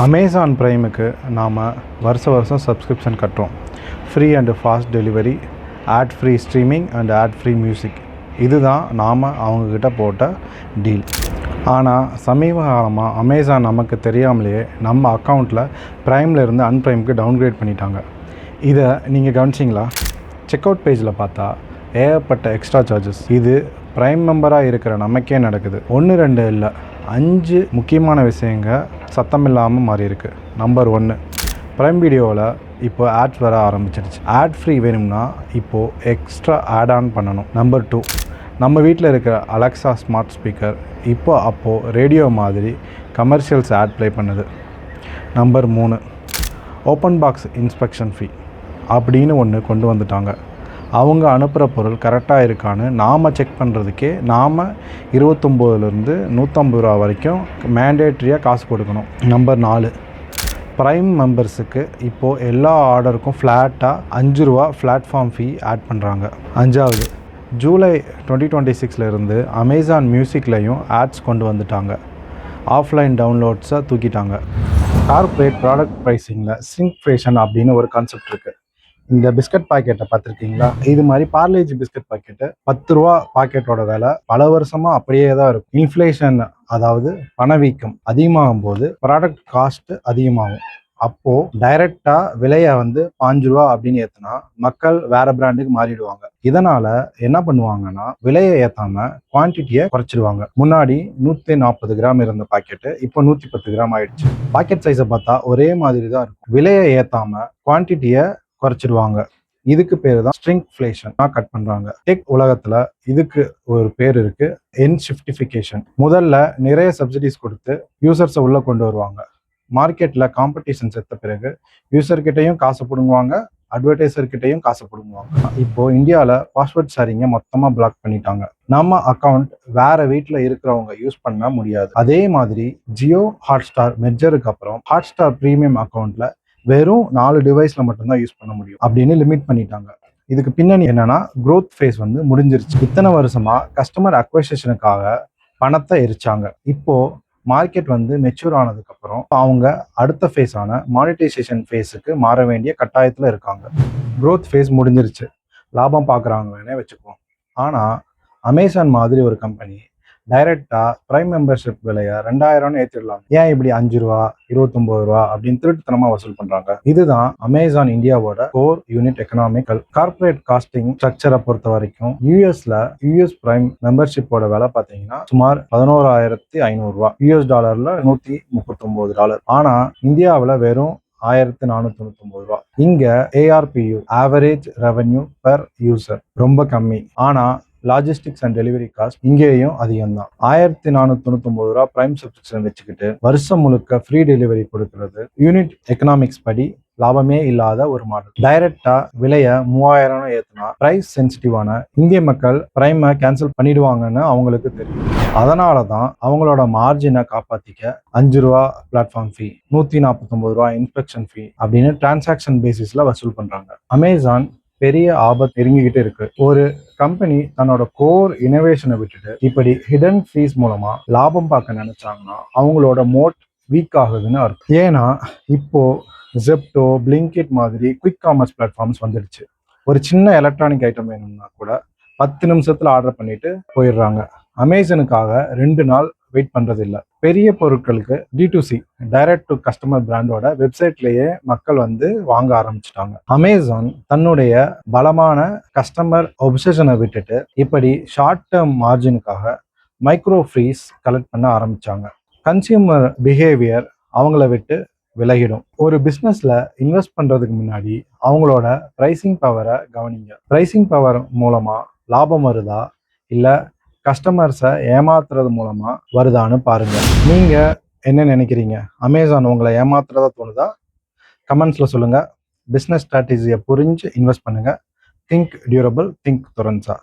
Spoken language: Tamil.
அமேசான் ப்ரைமுக்கு நாம் வருஷம் சப்ஸ்கிரிப்ஷன் கட்டுறோம். Free and fast delivery, ad free streaming and ad free music. இதுதான் நாம் அவங்கக்கிட்ட போட்ட டீல். ஆனால் சமீப காலமாக அமேசான் நமக்கு தெரியாமலேயே நம்ம அக்கௌண்ட்டில் ப்ரைமில் இருந்து அன்ப்ரைமுக்கு டவுன்கிரேட் பண்ணிட்டாங்க. இதை நீங்கள் கவனிச்சிங்களா? செக் அவுட் பேஜில் பார்த்தா ஏகப்பட்ட எக்ஸ்ட்ரா சார்ஜஸ். இது ப்ரைம் மெம்பராக இருக்கிற நமக்கே நடக்குது. 1 2 இல்லை, 5 முக்கியமான விஷயங்கள் சத்தமில்லாமல் மாறி இருக்கு. நம்பர் 1, ப்ரைம் வீடியோவில் இப்போ ஆட்ஸ் வர ஆரம்பிச்சிருச்சு. ஆட் ஃப்ரீ வேணும்னா இப்போது எக்ஸ்ட்ரா ஆட் ஆன் பண்ணணும். நம்பர் 2, நம்ம வீட்டில் இருக்கிற அலெக்ஸா ஸ்மார்ட் ஸ்பீக்கர் அப்போது ரேடியோ மாதிரி கமர்ஷியல்ஸ் ஆட் ப்ளே பண்ணுது. நம்பர் 3, ஓப்பன் பாக்ஸ் இன்ஸ்பெக்ஷன் ஃபீ அப்படின்னு ஒன்று கொண்டு வந்துட்டாங்க. அவங்க அனுப்புகிற பொருள் கரெக்டாக இருக்கான்னு நாம் செக் பண்ணுறதுக்கே நாம் 29லேருந்து 150 ரூபா வரைக்கும் மேண்டேட்ரியாக காசு கொடுக்கணும். நம்பர் 4, ப்ரைம் மெம்பர்ஸுக்கு இப்போது எல்லா ஆர்டருக்கும் ஃப்ளாட்டாக 5 ரூபா பிளாட்ஃபார்ம் ஃபீ ஆட் பண்ணுறாங்க. 5வது, ஜூலை 2026 அமேசான் மியூசிக்லேயும் ஆட்ஸ் கொண்டு வந்துட்டாங்க. ஆஃப்லைன் டவுன்லோட்ஸை தூக்கிட்டாங்க. கார்ப்பரேட் ப்ராடக்ட் ப்ரைஸிங்கில் சிங்க்ஃப்ளேஷன் அப்படின்னு ஒரு கான்செப்ட் இருக்குது. இந்த பிஸ்கட் பாக்கெட்டை பார்த்துருக்கீங்களா? இது மாதிரி பார்லேஜி பிஸ்கட் பாக்கெட்டு 10 ரூபா பாக்கெட்டோட விலை பல வருஷமாக அப்படியே தான் இருக்கும். இன்ஃப்ளேஷன், அதாவது பணவீக்கம் அதிகமாகும் போது ப்ராடக்ட் காஸ்ட் அதிகமாகும். அப்போது டைரெக்டாக விலையை 5 ரூபா அப்படின்னு ஏற்றுனா மக்கள் வேற பிராண்டுக்கு மாறிடுவாங்க. இதனால் என்ன பண்ணுவாங்கன்னா, விலையை ஏற்றாமல் குவான்டிட்டியை குறைச்சிடுவாங்க. முன்னாடி 140 கிராம் இருந்த பாக்கெட்டு இப்போ 110 கிராம் ஆயிடுச்சு. பாக்கெட் சைஸை பார்த்தா ஒரே மாதிரி தான் இருக்கும். விலையை ஏற்றாமல் குவான்டிட்டியை குறைச்சிடுவாங்க. இதுக்கு பேர் தான் ஸ்ட்ரிங்க்ஃப்ளேஷன். கட் பண்றாங்க. டெக் உலகத்துல இதுக்கு ஒரு பேர் இருக்கு, என்ஷிஃப்டிஃபிகேஷன். முதல்ல நிறைய சப்சிடிஸ் கொடுத்து யூசர்ஸை உள்ள கொண்டு வருவாங்க. மார்க்கெட்ல காம்படிஷன் செத்த பிறகு யூசர்கிட்டையும் காசு பிடுங்குவாங்க, அட்வர்டைசர்கிட்டையும் காசு பிடுங்குவாங்க. இப்போ இந்தியாவில் பாஸ்வேர்ட் ஷேரிங்கை மொத்தமாக பிளாக் பண்ணிட்டாங்க. நம்ம அக்கௌண்ட் வேற வீட்டில் இருக்கிறவங்க யூஸ் பண்ண முடியாது. அதே மாதிரி ஜியோ ஹாட்ஸ்டார் மெர்ஜருக்கு அப்புறம் ஹாட்ஸ்டார் ப்ரீமியம் அக்கௌண்ட்ல வெறும் 4 டிவைஸ்ல மட்டும்தான் யூஸ் பண்ண முடியும் அப்படின்னு லிமிட் பண்ணிட்டாங்க. இதுக்கு பின்னணி என்னன்னா, growth ஃபேஸ் முடிஞ்சிருச்சு. இத்தனை வருஷமா கஸ்டமர் அக்வைசேஷனுக்காக பணத்தை எரிச்சாங்க. இப்போ மார்க்கெட் மெச்சூர் ஆனதுக்கு அப்புறம் அவங்க அடுத்த ஃபேஸான மானிட்டைசேஷன் ஃபேஸுக்கு மாற வேண்டிய கட்டாயத்தில் இருக்காங்க. growth ஃபேஸ் முடிஞ்சிருச்சு, லாபம் பார்க்குறாங்கன்னே வச்சுக்குவோம். ஆனால் அமேசான் மாதிரி ஒரு கம்பெனி டைரக்டாக ப்ரைம் மெம்பர்ஷிப் விலையை 2000 ஏற்றிடலாம். ஏன் இப்படி 5 ரூபா 29 ரூபா அப்படின்னு திருட்டுத்தனமாக வசூல் பண்ணுறாங்க? இதுதான் அமேசான் இந்தியாவோட core unit economical. Corporate costing ஸ்ட்ரக்சரை பொறுத்த வரைக்கும் யூஎஸ் ப்ரைம் மெம்பர்ஷிப்போட விலை பார்த்தீங்கன்னா சுமார் 11,500 ரூபா, $139. ஆனால் இந்தியாவில் வெறும் 1499 ரூபா. இங்க ARPU, average revenue per user, ரொம்ப கம்மி. ஆனா லாஜிஸ்டிக்ஸ் அண்ட் டெலிவரி காஸ்ட் இங்கேயும் அதிகம் தான். 1499 ரூபா பிரைம் சப்ஸ்கிரிப்ஷன் வச்சுக்கிட்டு வருஷம் முழுக்க ஃப்ரீ டெலிவரி கொடுக்கறது யூனிட் எக்கனாமிக்ஸ் படி லாபமே இல்லாத ஒரு மாடல். டைரக்டா விலையை 3000 ஏத்துனா பிரைஸ் சென்சிட்டிவான இந்திய மக்கள் பிரைமை கேன்சல் பண்ணிடுவாங்கன்னு அவங்களுக்கு தெரியும். அதனால தான் அவங்களோட மார்ஜினை காப்பாத்திக்க 5 ரூபா பிளாட்ஃபார்ம் ஃபீ, 149 ரூபா இன்ஸ்பெக்ஷன் ஃபீ அப்படின்னு டிரான்சாக்ஷன் பேசிஸ்ல வசூல் பண்றாங்க. அமேசான் பெரிய ஆபத்து நெருங்கிக்கிட்டு இருக்கு. ஒரு கம்பெனி தன்னோட கோர் இனோவேஷனை விட்டுட்டு இப்படி ஹிடன் ஃபீஸ் மூலமா லாபம் பார்க்க நினைச்சாங்கன்னா அவங்களோட மோட் வீக் ஆகுதுன்னு அர்த்தம். ஏன்னா இப்போ ஜெப்டோ, பிளிங்கிட் மாதிரி குவிக் காமர்ஸ் பிளாட்ஃபார்ம்ஸ் வந்துடுச்சு. ஒரு சின்ன எலக்ட்ரானிக் ஐட்டம் வேணும்னா கூட 10 நிமிஷத்துல ஆர்டர் பண்ணிட்டு போயிடுறாங்க. அமேசானுக்காக 2 நாள் வெயிட் பண்றது இல்லை. பெரிய பொருட்களுக்கு D2C, டைரக்ட் டு கஸ்டமர் பிராண்டோட வெப்சைட்லயே மக்கள் வாங்க ஆரம்பிச்சிட்டாங்க. அமேசான் தன்னுடைய பலமான கஸ்டமர் ஒப்சஷனை விட்டுட்டு இப்படி ஷார்ட் டேர்ம் மார்ஜினுக்காக மைக்ரோ ஃப்ரீஸ் கலெக்ட் பண்ண ஆரம்பிச்சாங்க. கன்சியூமர் பிஹேவியர் அவங்கள விட்டு விலகிடும். ஒரு பிஸ்னஸ்ல இன்வெஸ்ட் பண்றதுக்கு முன்னாடி அவங்களோட பிரைசிங் பவரை கவனிங்க. பிரைசிங் பவர் மூலமா லாபம் வருதா இல்ல கஸ்டமர்ஸை ஏமாத்துறது மூலமா வருதான்னு பாருங்க. நீங்க என்ன நினைக்கிறீங்க? அமேசான் உங்களை ஏமாத்துறதா தோணுதா? கமெண்ட்ஸ்ல சொல்லுங்க. பிஸ்னஸ் ஸ்ட்ராட்டஜியை புரிஞ்சு இன்வெஸ்ட் பண்ணுங்க. Think durable, think துரன்சா.